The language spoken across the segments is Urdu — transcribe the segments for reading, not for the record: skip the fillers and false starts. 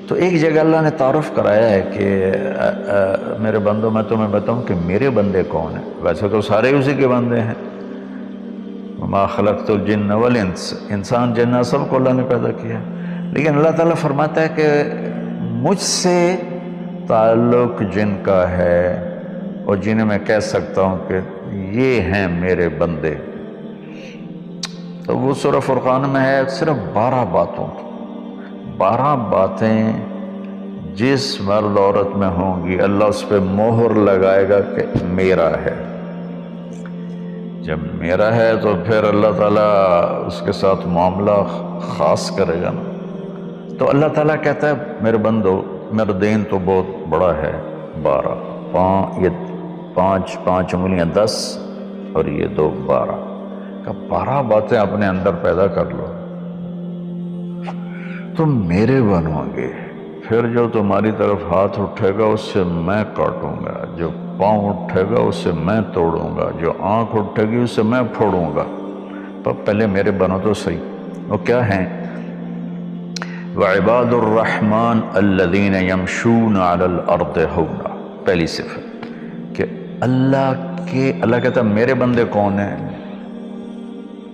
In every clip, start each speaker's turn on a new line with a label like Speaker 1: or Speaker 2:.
Speaker 1: تو ایک جگہ اللہ نے تعارف کرایا ہے کہ میرے بندوں میں تمہیں بتاؤں کہ میرے بندے کون ہیں. ویسے تو سارے اسی کے بندے ہیں. وما خلقت الجن والانس، انسان جنات سب کو اللہ نے پیدا کیا، لیکن اللہ تعالیٰ فرماتا ہے کہ مجھ سے تعلق جن کا ہے اور جنہیں میں کہہ سکتا ہوں کہ یہ ہیں میرے بندے، تو وہ سورہ فرقان میں ہے صرف 12 باتوں کی. 12 باتیں جس مرد عورت میں ہوں گی اللہ اس پہ مہر لگائے گا کہ میرا ہے. جب میرا ہے تو پھر اللہ تعالیٰ اس کے ساتھ معاملہ خاص کرے گا نا. تو اللہ تعالیٰ کہتا ہے میرے بندو میرا دین تو بہت بڑا ہے. 12 یہ 5 انگلیاں 10 اور یہ 2 12 کہ 12 باتیں اپنے اندر پیدا کر لو تم میرے بنو گے. پھر جو تمہاری طرف ہاتھ اٹھے گا اس سے میں کاٹوں گا، جو پاؤں اٹھے گا اس سے میں توڑوں گا، جو آنکھ اٹھے گی اس سے میں پھوڑوں گا. پر پہلے میرے بنو تو صحیح. وہ کیا ہیں؟ وعباد الرحمن الذین یمشون علی الارض ہونا. پہلی صفت کہ اللہ کہتا ہے میرے بندے کون ہیں؟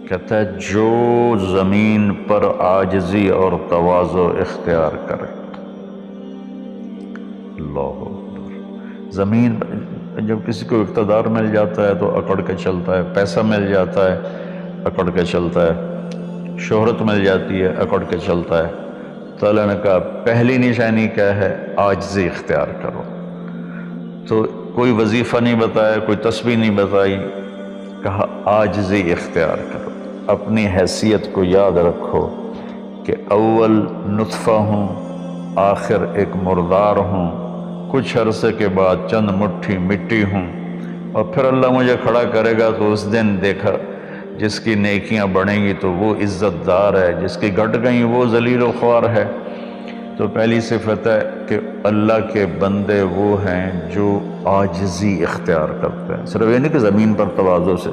Speaker 1: کہتا ہے جو زمین پر عاجزی اور تواضع اختیار کرے. اللہ اکبر. زمین جب کسی کو اقتدار مل جاتا ہے تو اکڑ کے چلتا ہے، پیسہ مل جاتا ہے اکڑ کے چلتا ہے، شہرت مل جاتی ہے اکڑ کے چلتا ہے. تو اللہ نے کہا پہلی نشانی کیا ہے؟ عاجزی اختیار کرو. تو کوئی وظیفہ نہیں بتایا، کوئی تسبیح نہیں بتائی، کہا عاجزی اختیار کرو. اپنی حیثیت کو یاد رکھو کہ اول نطفہ ہوں، آخر ایک مردار ہوں، کچھ عرصے کے بعد چند مٹھی مٹی ہوں، اور پھر اللہ مجھے کھڑا کرے گا تو اس دن دیکھا جس کی نیکیاں بڑھیں گی تو وہ عزت دار ہے، جس کی گھٹ گئیں وہ ذلیل و خوار ہے. تو پہلی صفت ہے کہ اللہ کے بندے وہ ہیں جو عاجزی اختیار کرتے ہیں. صرف یہ نہیں کہ زمین پر تواضع سے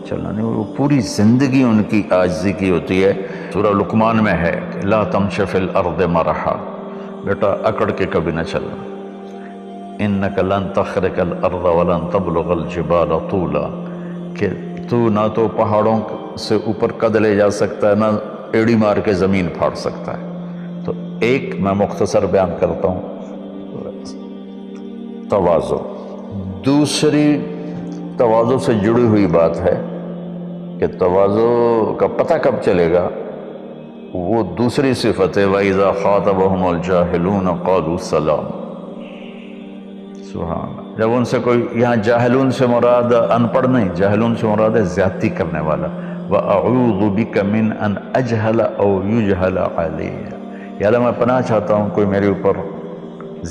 Speaker 1: چلنا، نہیں، وہ پوری زندگی ان کی عاجزی کی ہوتی ہے. سورہ لقمان میں ہے کہ لا تمش فی الارض مرحا، بیٹا اکڑ کے کبھی نہ چلنا. انک لن تخرق الارض ولن تبلغ الجبال طولا، کہ تو نہ تو پہاڑوں سے اوپر قد لے جا سکتا ہے، نہ ایڑی مار کے زمین پھاڑ سکتا ہے. تو ایک میں مختصر بیان کرتا ہوں تواضع. دوسری تواضع سے جڑی ہوئی بات ہے کہ تواضع کا پتہ کب چلے گا؟ وہ دوسری صفت ہے وَإِذَا خَاطَبَهُمُ الْجَاهِلُونَ قَالُوا سَلَامًا. سبحان اللہ. جب ان سے کوئی، یہاں جاہلون سے مراد ان پڑھ نہیں، جاہلون سے مراد ہے زیادتی کرنے والا. وَأَعُوذُ بِكَ مِنْ أَنْ أَجْهَلَ أَوْ يُجْهَلَ عَلَيَّ. یا اللہ میں پناہ چاہتا ہوں کوئی میرے اوپر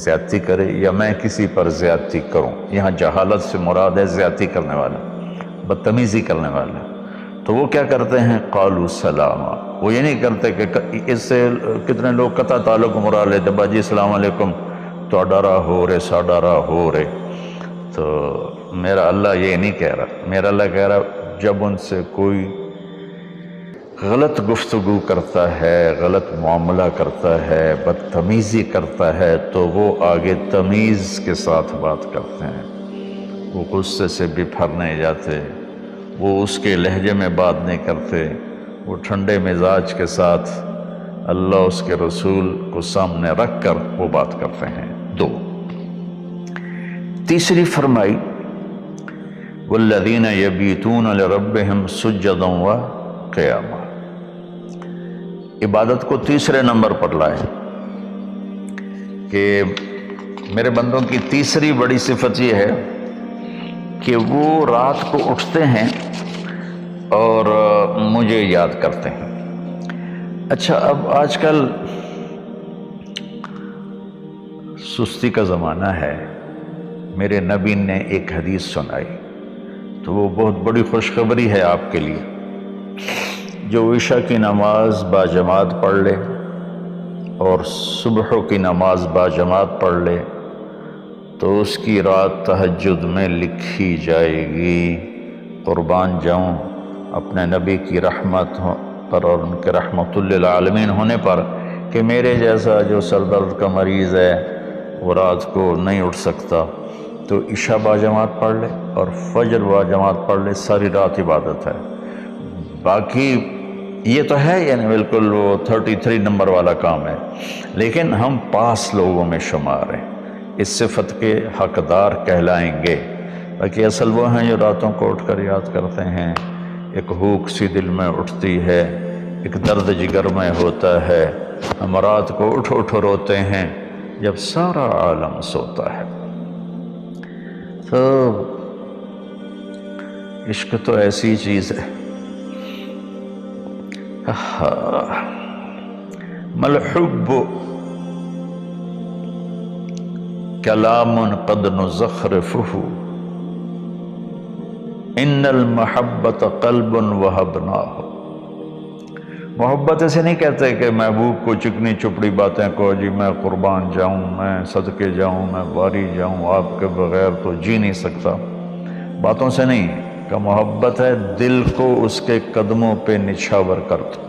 Speaker 1: زیادتی کرے یا میں کسی پر زیادتی کروں. یہاں جہالت سے مراد ہے زیادتی کرنے والا، بدتمیزی کرنے والا. تو وہ کیا کرتے ہیں؟ قالوا سلاما. وہ یہ نہیں کرتے کہ اس سے کتنے لوگ قطع تعلق مراد لیتے، باجی السلام علیکم تو ڈرا ہو رہے سا ڈرا ہو رہے. تو میرا اللہ یہ نہیں کہہ رہا. میرا اللہ کہہ رہا جب ان سے کوئی غلط گفتگو کرتا ہے، غلط معاملہ کرتا ہے، بدتمیزی کرتا ہے تو وہ آگے تمیز کے ساتھ بات کرتے ہیں. وہ غصے سے بپھر نہیں جاتے، وہ اس کے لہجے میں بات نہیں کرتے، وہ ٹھنڈے مزاج کے ساتھ اللہ اس کے رسول کو سامنے رکھ کر وہ بات کرتے ہیں. 2. تیسری فرمائی والذین یبیتون لربہم سجدا وقیاما. عبادت کو تیسرے نمبر پر لائے کہ میرے بندوں کی تیسری بڑی صفت یہ ہے کہ وہ رات کو اٹھتے ہیں اور مجھے یاد کرتے ہیں. اچھا، اب آج کل سستی کا زمانہ ہے. میرے نبی نے ایک حدیث سنائی تو وہ بہت بڑی خوشخبری ہے آپ کے لیے. جو عشاء کی نماز باجماعت پڑھ لے اور صبح کی نماز باجماعت پڑھ لے تو اس کی رات تہجد میں لکھی جائے گی. قربان جاؤں اپنے نبی کی رحمت پر اور ان کے رحمت للعالمین ہونے پر کہ میرے جیسا جو سر درد کا مریض ہے وہ رات کو نہیں اٹھ سکتا تو عشاء با جماعت پڑھ لے اور فجر با جماعت پڑھ لے، ساری رات عبادت ہے۔ باقی یہ تو ہے یعنی بالکل وہ 33 نمبر والا کام ہے، لیکن ہم پاس لوگوں میں شمار ہیں، اس صفت کے حقدار کہلائیں گے۔ باقی اصل وہ ہیں جو راتوں کو اٹھ کر یاد کرتے ہیں، ایک ہوک سی دل میں اٹھتی ہے، ایک درد جگر میں ہوتا ہے، ہم رات کو اٹھ اٹھ روتے ہیں جب سارا عالم سوتا ہے۔ تو عشق تو ایسی چیز ہے۔ ملحب کلام قد نزخرفہ ان المحبت قلب وہبناہ۔ محبت ایسے نہیں کہتے کہ محبوب کو چکنی چپڑی باتیں کو، جی میں قربان جاؤں، میں صدقے جاؤں، میں واری جاؤں، آپ کے بغیر تو جی نہیں سکتا، باتوں سے نہیں کہ محبت ہے دل کو اس کے قدموں پہ نچھاور کر دو۔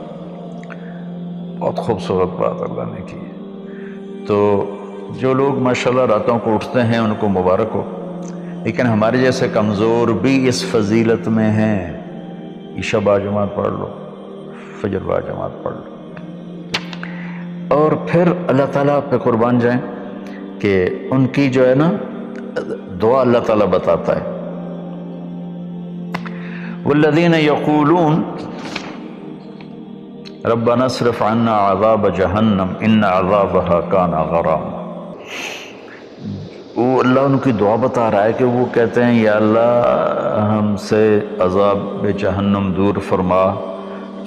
Speaker 1: بہت خوبصورت بات اللہ نے کی۔ تو جو لوگ ماشاءاللہ راتوں کو اٹھتے ہیں ان کو مبارک ہو، لیکن ہمارے جیسے کمزور بھی اس فضیلت میں ہیں۔ عشاء با جماعت پڑھ لو، فجر با جماعت پڑھ لو، اور پھر اللہ تعالیٰ پہ قربان جائیں کہ ان کی جو ہے نا دعا اللہ تعالیٰ بتاتا ہے، والذین یقولون ربنا اصرف عنا عذاب جہنم ان عذابها کان غراما۔ وہ اللہ ان کی دعا بتا رہا ہے کہ وہ کہتے ہیں یا اللہ ہم سے عذاب جہنم دور فرما،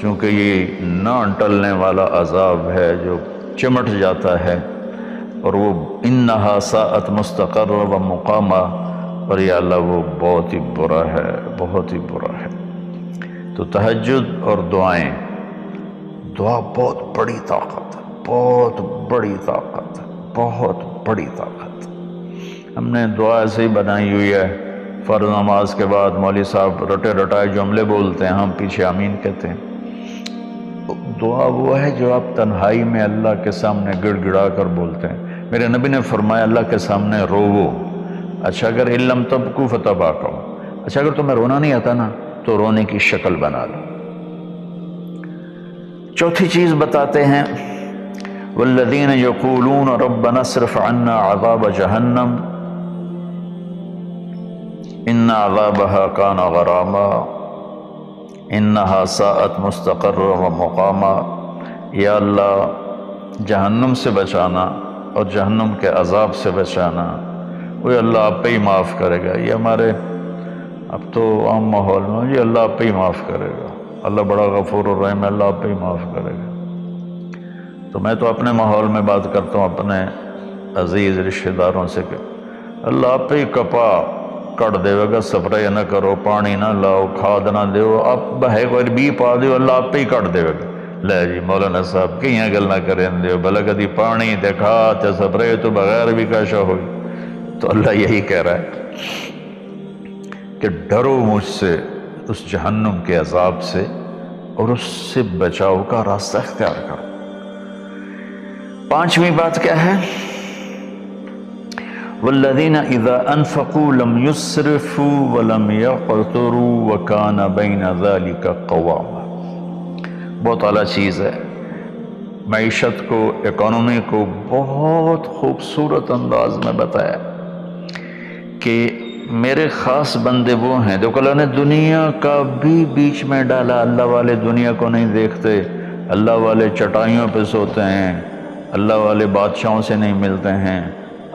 Speaker 1: چونکہ یہ نہ ٹلنے والا عذاب ہے جو چمٹ جاتا ہے، اور وہ انہا ساءت مستقرا و مقاما، اور یا اللہ وہ بہت ہی برا ہے، بہت ہی برا ہے۔ تو تہجد اور دعائیں، دعا بہت بڑی طاقت ہے، بہت بڑی طاقت ہے، بہت بڑی طاقت ہے۔ ہم نے دعا ایسے ہی بنائی ہوئی ہے، فرض نماز کے بعد مولوی صاحب رٹے رٹائے جملے بولتے ہیں، ہم پیچھے آمین کہتے ہیں۔ دعا وہ ہے جو آپ تنہائی میں اللہ کے سامنے گڑ گڑا کر بولتے ہیں۔ میرے نبی نے فرمایا اللہ کے سامنے روو، اچھا اگر ان لم تبکوا فتباکوا، اچھا اگر تمہیں رونا نہیں آتا نا تو رونے کی شکل بنا لو۔ چوتھی چیز بتاتے ہیں، والذین یقولون ربنا اصرف عنا عذاب جہنم ان عذابها کان غراما انہا ساءت مستقرا و مقاما۔ یا اللہ جہنم سے بچانا اور جہنم کے عذاب سے بچانا، وہ اللہ آپ پہ ہی معاف کرے گا۔ یہ ہمارے اب تو عام ماحول میں جی اللہ آپ پہ ہی معاف کرے گا، اللہ بڑا غفور الرحیم ہے، اللہ آپ پہ ہی معاف کرے گا۔ تو میں تو اپنے ماحول میں بات کرتا ہوں اپنے عزیز رشتہ داروں سے کہ اللہ آپ پہ ہی کپا کٹ دے گا، سپرے نہ کرو، پانی نہ لاؤ، کھاد نہ دیو، آپ بہے کوئی بھی پا دیو، اللہ آپ پہ ہی کٹ دے گا۔ لے جی مولانا صاحب کہیں گل نہ کریں دیو، بھلا کدی پانی تے کھاد تے سپرے تو بغیر بھی کاشا ہوئی۔ تو اللہ یہی کہہ رہا ہے کہ ڈرو مجھ سے اس جہنم کے عذاب سے اور اس سے بچاؤ کا راستہ اختیار کرو۔ پانچویں بات کیا ہے؟ والذین اذا انفقوا لم یسرفوا ولم یقتروا وکان بین ذلک قواما۔ بہت اعلیٰ چیز ہے، معیشت کو، اکانومی کو بہت خوبصورت انداز میں بتایا کہ میرے خاص بندے وہ ہیں۔ دیکھو اللہ نے دنیا کا بھی بیچ میں ڈالا، اللہ والے دنیا کو نہیں دیکھتے، اللہ والے چٹائیوں پہ سوتے ہیں، اللہ والے بادشاہوں سے نہیں ملتے ہیں،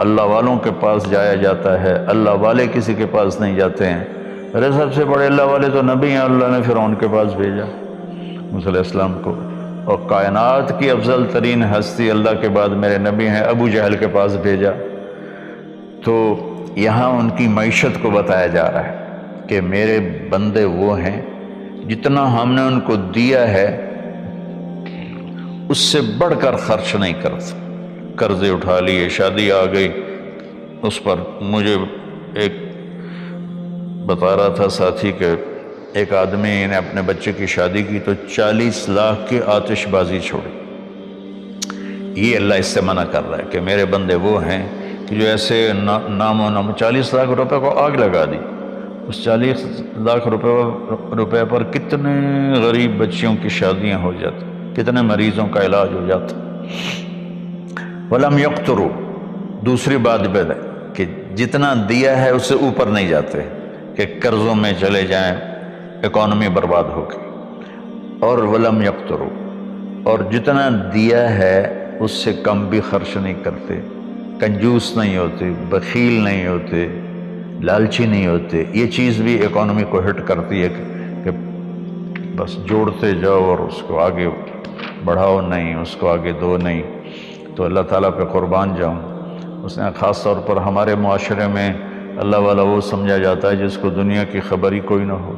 Speaker 1: اللہ والوں کے پاس جایا جاتا ہے، اللہ والے کسی کے پاس نہیں جاتے ہیں۔ میرے سب سے بڑے اللہ والے تو نبی ہیں، اللہ نے فرعون کے پاس بھیجا موسیٰ علیہ السلام کو، اور کائنات کی افضل ترین ہستی اللہ کے بعد میرے نبی ہیں ابو جہل کے پاس بھیجا۔ تو یہاں ان کی معیشت کو بتایا جا رہا ہے کہ میرے بندے وہ ہیں جتنا ہم نے ان کو دیا ہے اس سے بڑھ کر خرچ نہیں کرتے۔ قرضے اٹھا لیے، شادی آ گئی، اس پر مجھے ایک بتا رہا تھا ساتھی کہ ایک آدمی نے اپنے بچے کی شادی کی تو 40 لاکھ کی آتش بازی چھوڑی، یہ اللہ اس سے منع کر رہا ہے کہ میرے بندے وہ ہیں کہ جو ایسے نام و نام 40 لاکھ روپے کو آگ لگا دی. اس 40 لاکھ روپے پر کتنے غریب بچیوں کی شادیاں ہو جاتی، کتنے مریضوں کا علاج ہو جاتا. وَلَمْ يَقْتُرُوا، دوسری بات بھی ہے کہ جتنا دیا ہے اس سے اوپر نہیں جاتے کہ قرضوں میں چلے جائیں، اکانومی برباد ہو گئی. اور وَلَمْ يَقْتُرُوا، اور جتنا دیا ہے اس سے کم بھی خرچ نہیں کرتے، کنجوس نہیں ہوتے، بخیل نہیں ہوتے، لالچی نہیں ہوتے. یہ چیز بھی اکانومی کو ہٹ کرتی ہے کہ بس جوڑتے جاؤ اور اس کو آگے بڑھاؤ نہیں، اس کو آگے دو نہیں. تو اللہ تعالیٰ پہ قربان جاؤں، اس نے خاص طور پر ہمارے معاشرے میں اللہ والا وہ سمجھا جاتا ہے جس کو دنیا کی خبر ہی کوئی نہ ہو،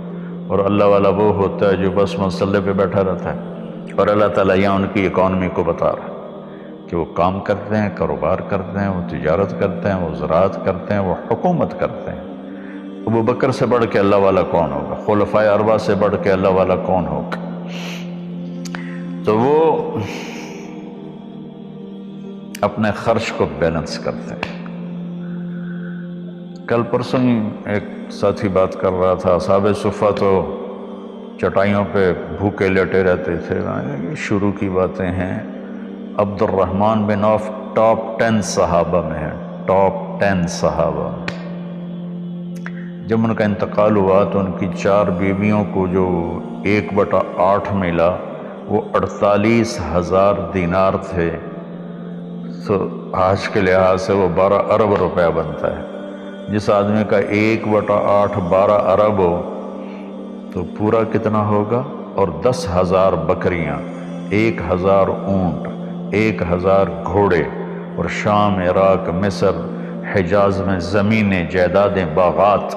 Speaker 1: اور اللہ والا وہ ہوتا ہے جو بس مسلح پہ بیٹھا رہتا ہے. اور اللہ تعالیٰ یہاں ان کی اکانومی کو بتا رہا ہے کہ وہ کام کرتے ہیں، کاروبار کرتے ہیں، وہ تجارت کرتے ہیں، وہ زراعت کرتے ہیں، وہ حکومت کرتے ہیں. ابو بکر سے بڑھ کے اللہ والا کون ہوگا؟ خلفائے اربعہ سے بڑھ کے اللہ والا کون ہوگا؟ تو وہ اپنے خرچ کو بیلنس کرتے ہیں. کل پرسوں ہی ایک ساتھی بات کر رہا تھا، اصحاب صفہ تو چٹائیوں پہ بھوکے لیٹے رہتے تھے. یہ شروع کی باتیں ہیں. عبد الرحمن بن عوف ٹاپ 10 صحابہ میں ہے، ٹاپ 10 صحابہ. جب ان کا انتقال ہوا تو ان کی 4 بیویوں کو جو 1/8 ملا وہ 48,000 دینار تھے. تو آج کے لحاظ سے وہ 12 ارب روپیہ بنتا ہے. جس آدمی کا 1/8 12 ارب ہو تو پورا کتنا ہوگا؟ اور 10,000 بکریاں، 1,000 اونٹ، 1,000 گھوڑے، اور شام، عراق، مصر، حجاز میں زمینیں، جائیدادیں، باغات.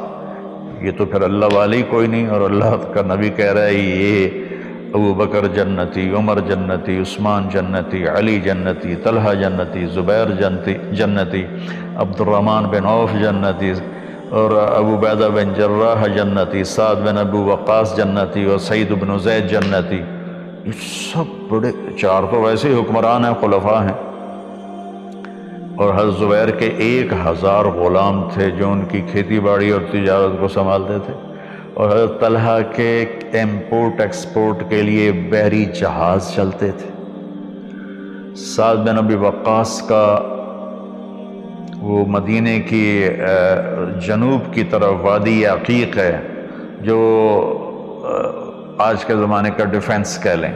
Speaker 1: یہ تو پھر اللہ والی کوئی نہیں. اور اللہ کا نبی کہہ رہا ہے یہ ابو بکر جنتی، عمر جنتی، عثمان جنتی، علی جنتی، طلحہ جنتی، زبیر جنتی، عبد الرحمن بن عوف جنتی، اور ابو عبیدہ بن جراح جنتی، سعد بن ابو وقاص جنتی، اور سعید بن زید جنتی. یہ سب بڑے 4 تو ویسے ہی حکمران ہیں، خلفاء ہیں. اور حضرت زبیر کے 1,000 غلام تھے جو ان کی کھیتی باڑی اور تجارت کو سنبھالتے تھے. اور حضرت طلحہ کے امپورٹ ایکسپورٹ کے لیے بحری جہاز چلتے تھے. سعد بن ابی وقاص کا وہ مدینے کی جنوب کی طرف وادی عقیق ہے جو آج کے زمانے کا ڈیفنس کہہ لیں،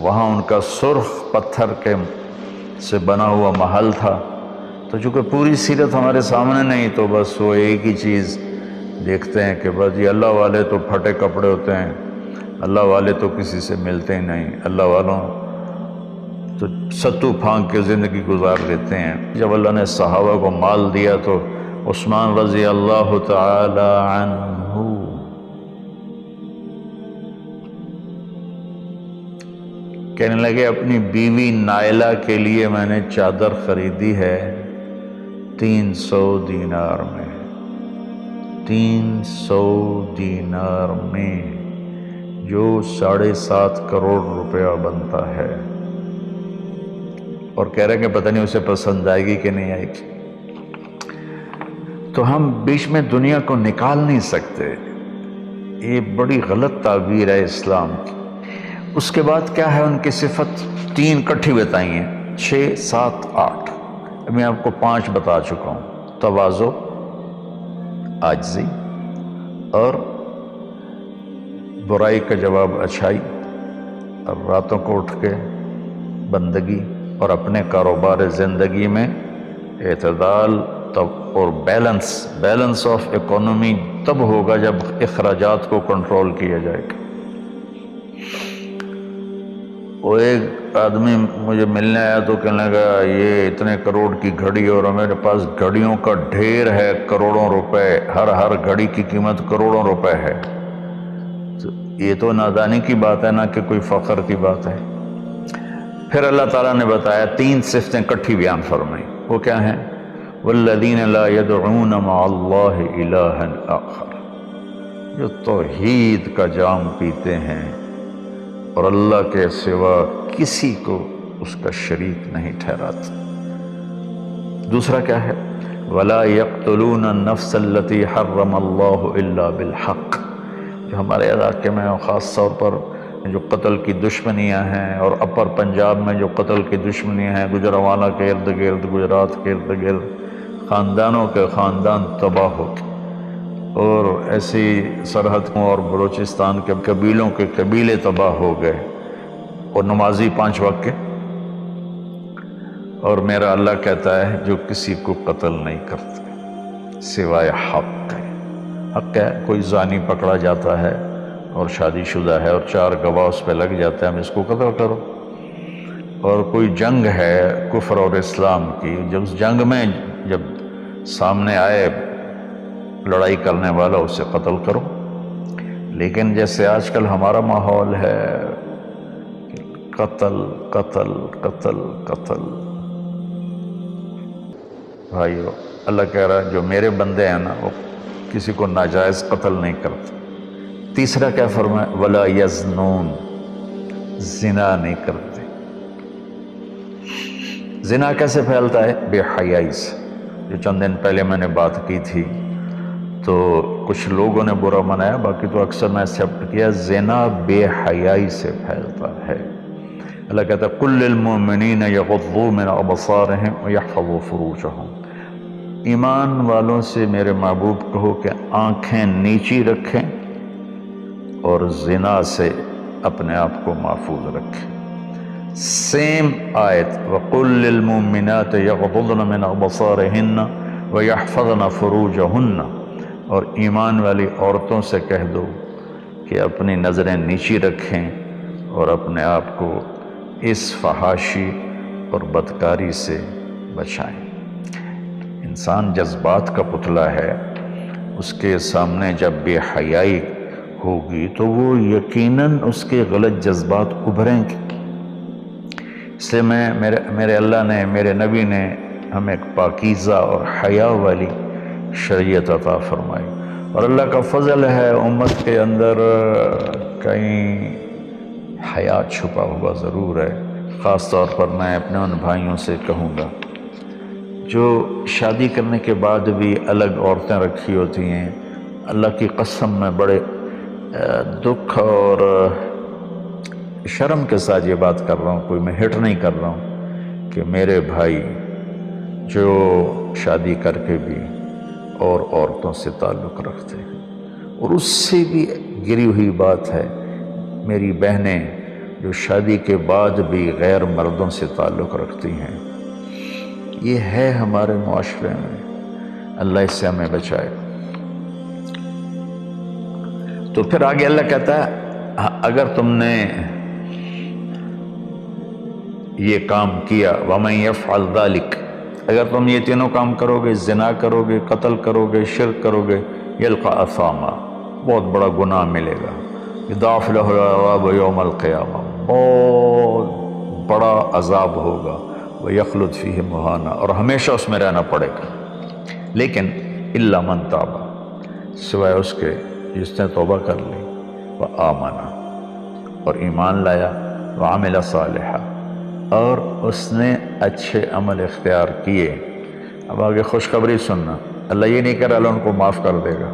Speaker 1: وہاں ان کا سرخ پتھر کے سے بنا ہوا محل تھا. تو چونکہ پوری سیرت ہمارے سامنے نہیں تو بس وہ ایک ہی چیز دیکھتے ہیں کہ بس یہ اللہ والے تو پھٹے کپڑے ہوتے ہیں، اللہ والے تو کسی سے ملتے ہی نہیں، اللہ والوں تو ستو پھانک کے زندگی گزار لیتے ہیں. جب اللہ نے صحابہ کو مال دیا تو عثمان رضی اللہ تعالی عنہ کہنے لگے اپنی بیوی نائلہ کے لیے میں نے چادر خریدی ہے 300 دینار میں، 300 دینار میں، جو 7.5 کروڑ روپیہ بنتا ہے. اور کہہ رہے ہیں کہ پتہ نہیں اسے پسند آئے گی کہ نہیں آئے گی. تو ہم بیچ میں دنیا کو نکال نہیں سکتے. یہ بڑی غلط تعبیر ہے اسلام کی. اس کے بعد کیا ہے ان کی صفت؟ 3 کٹھی بتائی ہیں، 6، 7، 8. میں آپ کو 5 بتا چکا ہوں. تواضع، عاجزی، اور برائی کا جواب اچھائی، اور راتوں کو اٹھ کے بندگی، اور اپنے کاروبار زندگی میں اعتدال اور بیلنس آف اکانومی تب ہوگا جب اخراجات کو کنٹرول کیا جائے گا. وہ ایک آدمی مجھے ملنے آیا تو کہنے لگا یہ اتنے کروڑ کی گھڑی اور میرے پاس گھڑیوں کا ڈھیر ہے، کروڑوں روپے، ہر گھڑی کی قیمت کروڑوں روپے ہے. تو یہ تو نادانی کی بات ہے نہ کہ کوئی فخر کی بات ہے. پھر اللہ تعالیٰ نے بتایا 3 صفتیں کٹھی بیان فرمائی. وہ کیا ہیں؟ والذین لا يدعون مع اللہ الہا آخر، جو توحید کا جام پیتے ہیں اور اللہ کے سوا کسی کو اس کا شریک نہیں ٹھہراتا۔ دوسرا کیا ہے؟ وَلَا يَقْتُلُونَ النَّفْسَ الَّتِي حَرَّمَ اللَّهُ إِلَّا بِالْحَقِّ، جو ہمارے علاقے میں خاص طور پر جو قتل کی دشمنیاں ہیں، اور اپر پنجاب میں جو قتل کی دشمنیاں ہیں، گجرانوالہ کے ارد گرد، گجرات کے ارد گرد خاندانوں کے خاندان تباہ ہوتے، اور ایسی سرحدوں اور بلوچستان کے قبیلوں کے قبیلے تباہ ہو گئے، اور نمازی 5 وقت کے۔ اور میرا اللہ کہتا ہے جو کسی کو قتل نہیں کرتے سوائے حق ہے۔ حق ہے، کوئی زانی پکڑا جاتا ہے اور شادی شدہ ہے اور 4 گواہ اس پہ لگ جاتے ہیں، ہم اس کو قتل کرو۔ اور کوئی جنگ ہے کفر اور اسلام کی، جب اس جنگ میں جب سامنے آئے لڑائی کرنے والا اسے قتل کرو۔ لیکن جیسے آج کل ہمارا ماحول ہے، قتل قتل قتل قتل، بھائیو اللہ کہہ رہا ہے جو میرے بندے ہیں نا وہ کسی کو ناجائز قتل نہیں کرتے۔ تیسرا کیا فرمایا؟ وَلَا يَزْنُونَ، زنا نہیں کرتے۔ زنا کیسے پھیلتا ہے؟ بے حیائی سے، جو چند دن پہلے میں نے بات کی تھی، تو کچھ لوگوں نے برا منایا، باقی تو اکثر میں ایکسیپٹ کیا، زنا بے حیائی سے پھیلتا ہے۔ اللہ کہتا ہے قُلْ لِلْمُؤْمِنِينَ يَغُضُّوا مِنْ أَبْصَارِهِمْ وَيَحْفَظُوا فُرُوجَهُمْ، ایمان والوں سے میرے محبوب کہو کہ آنکھیں نیچی رکھیں اور زنا سے اپنے آپ کو محفوظ رکھیں۔ سیم آیت وَقُلْ لِلْمُؤْمِنَاتِ يَغْضُضْنَ مِنْ أَبْصَارِهِنَّ وَيَحْفَظْنَ فُرُوجَهُنَّ، اور ایمان والی عورتوں سے کہہ دو کہ اپنی نظریں نیچی رکھیں اور اپنے آپ کو اس فحاشی اور بدکاری سے بچائیں۔ انسان جذبات کا پتلا ہے، اس کے سامنے جب بے حیائی ہوگی تو وہ یقیناً اس کے غلط جذبات ابھریں گے۔ اس لیے میرے اللہ نے، میرے نبی نے ہمیں ایک پاکیزہ اور حیا والی شریعت عطا فرمائی، اور اللہ کا فضل ہے امت کے اندر کہیں حیا چھپا ہوا ضرور ہے۔ خاص طور پر میں اپنے ان بھائیوں سے کہوں گا جو شادی کرنے کے بعد بھی الگ عورتیں رکھی ہوتی ہیں، اللہ کی قسم میں بڑے دکھ اور شرم کے ساتھ یہ بات کر رہا ہوں، کوئی میں ہٹ نہیں کر رہا ہوں، کہ میرے بھائی جو شادی کر کے بھی اور عورتوں سے تعلق رکھتے ہیں، اور اس سے بھی گری ہوئی بات ہے میری بہنیں جو شادی کے بعد بھی غیر مردوں سے تعلق رکھتی ہیں۔ یہ ہے ہمارے معاشرے میں، اللہ اس سے ہمیں بچائے۔ تو پھر آگے اللہ کہتا ہے اگر تم نے یہ کام کیا وَمَن يَفْعَلْ ذَلِكَ، اگر تم یہ تینوں کام کرو گے، زنا کرو گے، قتل کرو گے، شرک کرو گے، يَلْقَ أَثَامًا، بہت بڑا گناہ ملے گا، يُضَاعَفْ لَهُ الْعَذَابُ يَوْمَ الْقِيَامَةِ، بہت بڑا عذاب ہوگا، وَيَخْلُدْ فِيهِ مُهَانًا، اور ہمیشہ اس میں رہنا پڑے گا۔ لیکن إِلَّا مَن تَابَ، سوائے اس کے جس نے توبہ کر لی، وَآمَنَ، اور ایمان لایا، وَعَمِلَ صَالِحًا، اور اس نے اچھے عمل اختیار کیے۔ اب آگے خوشخبری سننا، اللہ یہ نہیں کہہ رہا اللہ ان کو معاف کر دے گا،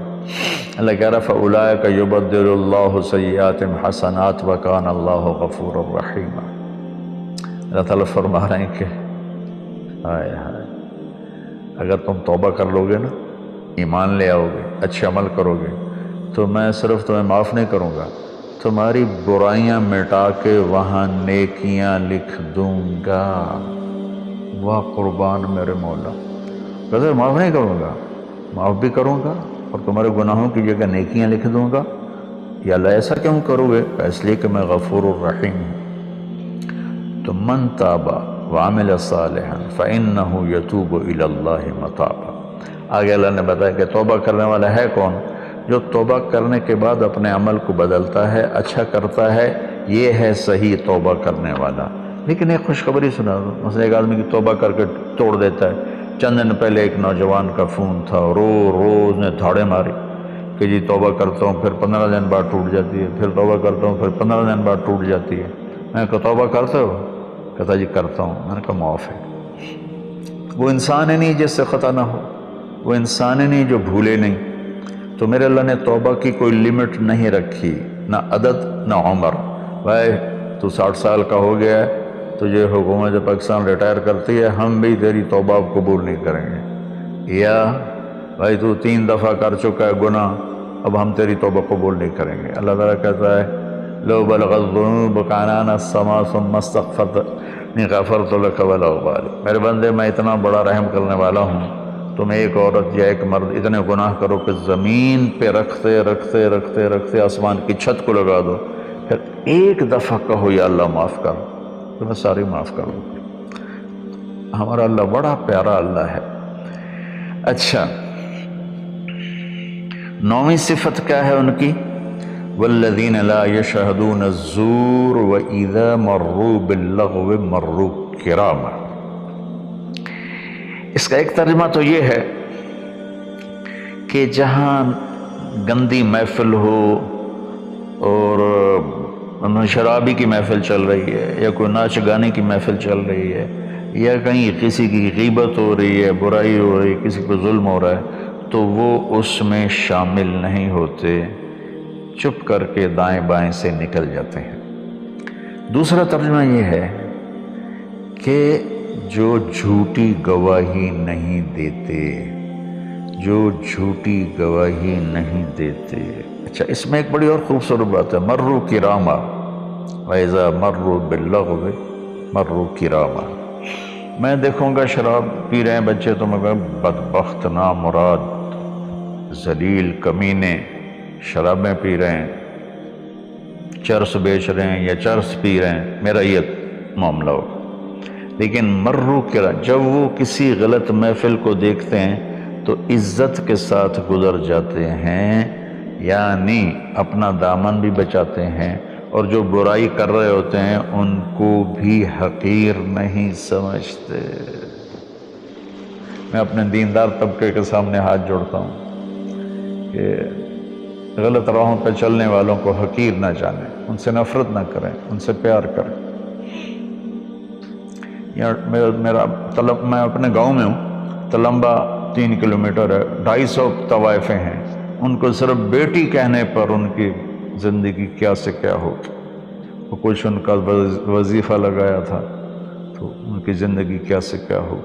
Speaker 1: اللہ کہہ رہا فَأُولَٰئِكَ يُبَدِّلُ اللَّهُ سَيِّئَاتِهِمْ حَسَنَاتٍ وَكَانَ اللَّهُ غَفُورًا رَحِيمًا۔ اللہ تعالیٰ فرما رہے ہیں کہ ہائے ہائے، اگر تم توبہ کر لو گے نا، ایمان لے آؤ گے، اچھے عمل کرو گے، تو میں صرف تمہیں معاف نہیں کروں گا، تمہاری برائیاں مٹا کے وہاں نیکیاں لکھ دوں گا۔ واہ قربان میرے مولا، کہتے معاف نہیں کروں گا، معاف بھی کروں گا اور تمہارے گناہوں کی جگہ نیکیاں لکھ دوں گا۔ یا اللہ ایسا کیوں کرو گے؟ اس لیے کہ میں غفور الرحیم ہوں۔ تو من تابا وعمل صالحا فإنہ یتوب الی اللہ متابا۔ آگے اللہ نے بتایا کہ توبہ کرنے والا ہے کون؟ جو توبہ کرنے کے بعد اپنے عمل کو بدلتا ہے، اچھا کرتا ہے، یہ ہے صحیح توبہ کرنے والا۔ لیکن ایک خوشخبری سنا دو، مثلا ایک آدمی کی توبہ کر کے توڑ دیتا ہے۔ چند دن پہلے ایک نوجوان کا فون تھا، روز نے دھاڑے ماری کہ جی توبہ کرتا ہوں، پھر 15 دن بعد ٹوٹ جاتی ہے، پھر توبہ کرتا ہوں، پھر 15 دن بعد ٹوٹ جاتی ہے۔ میں کہا توبہ کرتے ہو؟ کہتا جی کرتا ہوں. میں نے کہا معاف ہے. وہ انسان ہی نہیں جس سے خطا نہ ہو، وہ انسان ہی نہیں جو بھولے نہیں. تو میرے اللہ نے توبہ کی کوئی لمٹ نہیں رکھی، نہ عدد نہ عمر. بھائی تو 60 سال کا ہو گیا ہے، تجھے حکومت پاکستان ریٹائر کرتی ہے، ہم بھی تیری توبہ قبول نہیں کریں گے. یا بھائی تو 3 دفعہ کر چکا ہے گناہ، اب ہم تیری توبہ قبول نہیں کریں گے. اللہ تعالیٰ کہتا ہے لو بلغت الذنوب عنان السماء ثم استغفرتنی غفرت لک ولا ابالی. میرے بندے میں اتنا بڑا رحم کرنے والا ہوں، تم ایک عورت یا ایک مرد اتنے گناہ کرو کہ زمین پہ رکھتے رکھتے رکھتے رکھتے آسمان کی چھت کو لگا دو، پھر ایک دفعہ کہو یا اللہ معاف کر، تو میں ساری معاف کر دوں. ہمارا اللہ بڑا پیارا اللہ ہے. اچھا، 9ویں صفت کیا ہے ان کی؟ والذین لا یشہدون الزور واذا مروا باللغو مروا کراما. اس کا ایک ترجمہ تو یہ ہے کہ جہاں گندی محفل ہو اور شرابی کی محفل چل رہی ہے، یا کوئی ناچ گانے کی محفل چل رہی ہے، یا کہیں کسی کی غیبت ہو رہی ہے، برائی ہو رہی ہے، کسی کو ظلم ہو رہا ہے، تو وہ اس میں شامل نہیں ہوتے، چپ کر کے دائیں بائیں سے نکل جاتے ہیں. دوسرا ترجمہ یہ ہے کہ جو جھوٹی گواہی نہیں دیتے، جو جھوٹی گواہی نہیں دیتے. اچھا، اس میں ایک بڑی اور خوبصورت بات ہے، مروا کراما وَإِذَا مَرُّوا بِاللَّغْوِ مَرُّوا کراما. میں دیکھوں گا شراب پی رہے ہیں بچے تو میں کہوں بدبخت نامراد ذلیل کمینے شرابیں پی رہے ہیں، چرس بیچ رہے ہیں یا چرس پی رہے ہیں، میرا یہ معاملہ ہو. لیکن مرو کرا، جب وہ کسی غلط محفل کو دیکھتے ہیں تو عزت کے ساتھ گزر جاتے ہیں، یعنی اپنا دامن بھی بچاتے ہیں، اور جو برائی کر رہے ہوتے ہیں ان کو بھی حقیر نہیں سمجھتے. میں اپنے دیندار طبقے کے سامنے ہاتھ جوڑتا ہوں کہ غلط راہوں پہ چلنے والوں کو حقیر نہ جانیں، ان سے نفرت نہ کریں، ان سے پیار کریں. میں اپنے گاؤں میں ہوں، تلمبا 3 کلومیٹر ہے، 250 طوائفیں ہیں. ان کو صرف بیٹی کہنے پر ان کی زندگی کیا سے کیا ہو. وہ کچھ ان کا وظیفہ لگایا تھا تو ان کی زندگی کیا سے کیا ہو.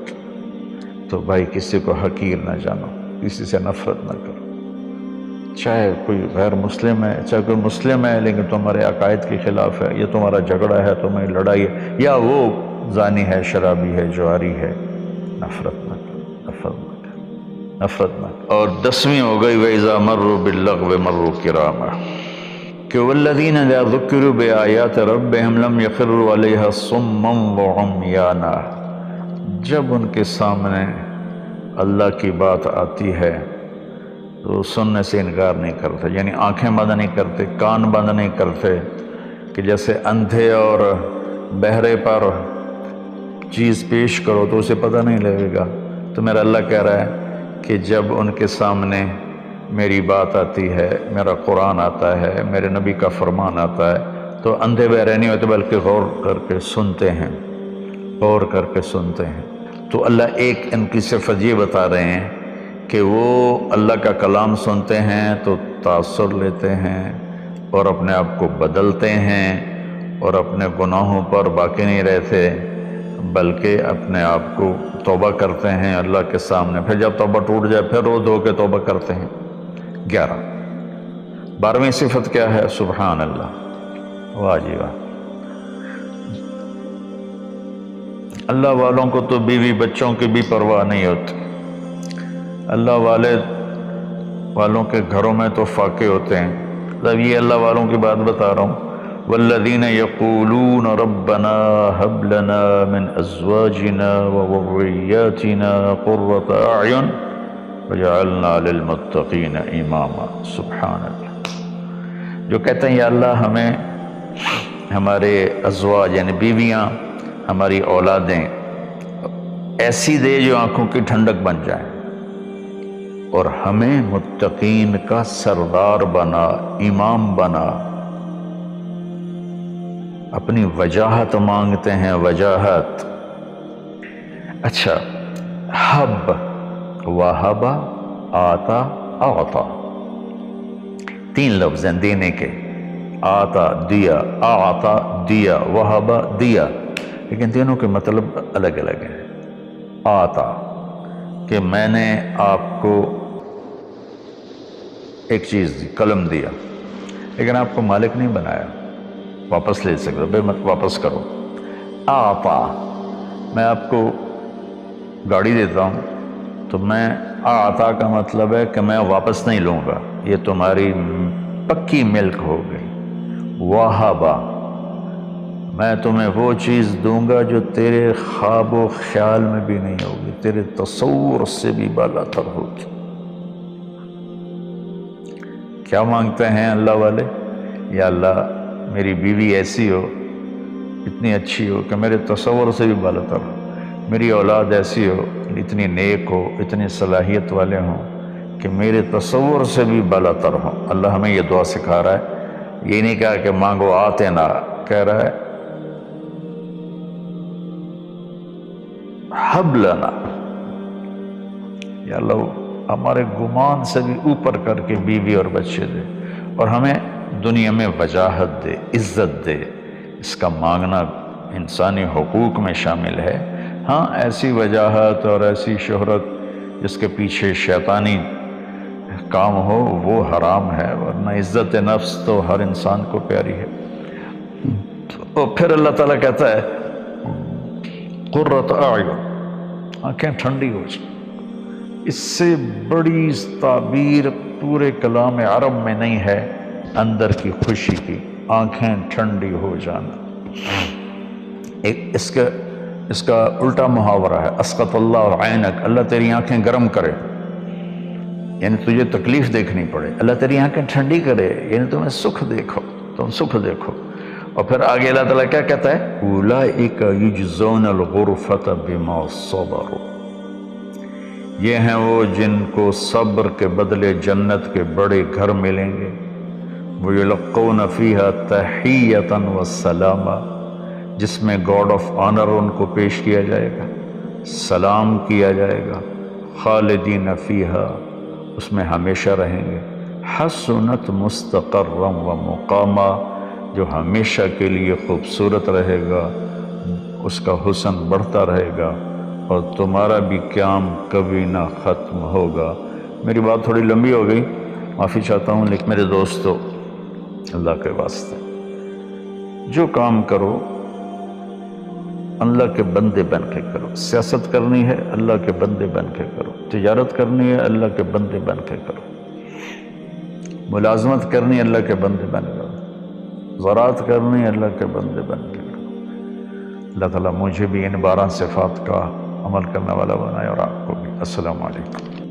Speaker 1: تو بھائی کسی کو حقیر نہ جانو، کسی سے نفرت نہ کرو، چاہے کوئی غیر مسلم ہے چاہے کوئی مسلم ہے، لیکن تمہارے عقائد کے خلاف ہے، یہ تمہارا جھگڑا ہے، تمہاری لڑائی ہے، یا وہ زانی ہے، شرابی ہے، جواری ہے، نفرت نہ کرو، نفرت نہ کرو، نفرت نہ کرو. اور 10ویں ہو گئی وَإِذَا مَرُّوا بِاللَّغْوِ مَرُّوا كِرَامًا، کہ وَالَّذِينَ إِذَا ذُكِّرُوا بِآيَاتِ رَبِّهِمْ لَمْ يَخِرُّوا عَلَيْهَا صُمًّا وَعُمْيَانًا. جب ان کے سامنے اللہ کی بات آتی ہے تو سننے سے انکار نہیں کرتے، یعنی آنکھیں بند نہیں کرتے، کان بند نہیں کرتے، کہ جیسے اندھے اور بہرے پر چیز پیش کرو تو اسے پتہ نہیں لگے گا. تو میرا اللہ کہہ رہا ہے کہ جب ان کے سامنے میری بات آتی ہے، میرا قرآن آتا ہے، میرے نبی کا فرمان آتا ہے، تو اندھے بہرے نہیں ہوتے بلکہ غور کر کے سنتے ہیں، غور کر کے سنتے ہیں. تو اللہ ایک ان کی صفت یہ بتا رہے ہیں کہ وہ اللہ کا کلام سنتے ہیں تو تاثر لیتے ہیں اور اپنے آپ کو بدلتے ہیں اور اپنے گناہوں پر باقی نہیں رہتے، بلکہ اپنے آپ کو توبہ کرتے ہیں اللہ کے سامنے. پھر جب توبہ ٹوٹ جائے پھر رو دھو کے توبہ کرتے ہیں. 11. 12ویں صفت کیا ہے؟ سبحان اللہ، واہ جی واہ. اللہ والوں کو تو بیوی بچوں کی بھی پرواہ نہیں ہوتی. اللہ والوں کے گھروں میں تو فاقے ہوتے ہیں. اب یہ اللہ والوں کی بات بتا رہا ہوں. والذین یقولون ربنا ہب لنا من ازواجنا وذریاتنا قرۃ اعین وجعلنا للمتقین اماما. سبحان اللہ. جو کہتے ہیں یا اللہ ہمیں ہمارے ازواج یعنی بیویاں، ہماری اولادیں ایسی دے جو آنکھوں کی ٹھنڈک بن جائیں، اور ہمیں متقین کا سردار بنا، امام بنا. اپنی وجاہت مانگتے ہیں، وجاہت۔ اچھا، حب، وہب، آتا، اعطا، تین لفظ ہیں دینے کے، آتا دیا، اعطا دیا، وہب دیا، لیکن تینوں کے مطلب الگ الگ ہیں۔ آتا کہ میں نے آپ کو ایک چیز دی، قلم دیا، لیکن آپ کو مالک نہیں بنایا، واپس لے سکتے، بے مت واپس کرو۔ آتا، میں آپ کو گاڑی دیتا ہوں تو میں آتا کا مطلب ہے کہ میں واپس نہیں لوں گا، یہ تمہاری پکی ملک ہو گئی۔ وہبا، میں تمہیں وہ چیز دوں گا جو تیرے خواب و خیال میں بھی نہیں ہوگی، تیرے تصور سے بھی بالا تر ہوگی۔ کیا مانگتے ہیں اللہ والے؟ یا اللہ میری بیوی ایسی ہو، اتنی اچھی ہو کہ میرے تصور سے بھی بالا تر ہو، میری اولاد ایسی ہو، اتنی نیک ہو، اتنی صلاحیت والے ہوں کہ میرے تصور سے بھی بالا تر ہوں۔ اللہ ہمیں یہ دعا سکھا رہا ہے، یہ نہیں کہا کہ مانگو آتے نہ، کہہ رہا ہے حب لنا، یا اللہ ہمارے گمان سے بھی اوپر کر کے بیوی اور بچے دے، اور ہمیں دنیا میں وجاہت دے، عزت دے۔ اس کا مانگنا انسانی حقوق میں شامل ہے۔ ہاں، ایسی وجاہت اور ایسی شہرت جس کے پیچھے شیطانی کام ہو وہ حرام ہے، ورنہ عزت نفس تو ہر انسان کو پیاری ہے۔ تو پھر اللہ تعالیٰ کہتا ہے قرۃ اعین، آنکھیں ٹھنڈی ہو جائیں۔ اس سے بڑی تعبیر پورے کلام عرب میں نہیں ہے اندر کی خوشی کی، آنکھیں ٹھنڈی ہو جانا۔ اس کا الٹا محاورہ ہے اسقط اللہ عینک، اللہ تیری آنکھیں گرم کرے، یعنی تجھے تکلیف دیکھنی پڑے، اللہ تیری آنکھیں ٹھنڈی کرے، یعنی تمہیں سکھ دیکھو، تم سکھ دیکھو۔ اور پھر آگے اللہ تعالیٰ کیا کہتا ہے اولئک یجزون الغرفۃ بما صبروا، یہ ہیں وہ جن کو صبر کے بدلے جنت کے بڑے گھر ملیں گے۔ وَيُلَقَّوْنَ فِيهَا تَحِيَّةً وَالسَّلَامًا، جس میں گاڈ آف آنر ان کو پیش کیا جائے گا، سلام کیا جائے گا۔ خالدین فیہا، اس میں ہمیشہ رہیں گے۔ حسنت مستقرا و مقاما، جو ہمیشہ کے لیے خوبصورت رہے گا، اس کا حسن بڑھتا رہے گا، اور تمہارا بھی قیام کبھی نہ ختم ہوگا۔ میری بات تھوڑی لمبی ہو گئی، معافی چاہتا ہوں، لیکن میرے دوستو اللہ کے واسطے جو کام کرو اللہ کے بندے بن کے کرو۔ سیاست کرنی ہے اللہ کے بندے بن کے کرو، تجارت کرنی ہے اللہ کے بندے بن کے کرو، ملازمت کرنی ہے اللہ کے بندے بن کے کرو، زراعت کرنی ہے اللہ کے بندے بن کے کرو۔ اللہ تعالیٰ مجھے بھی ان 12 صفات کا عمل کرنے والا بنائے اور آپ کو بھی۔ السلام علیکم۔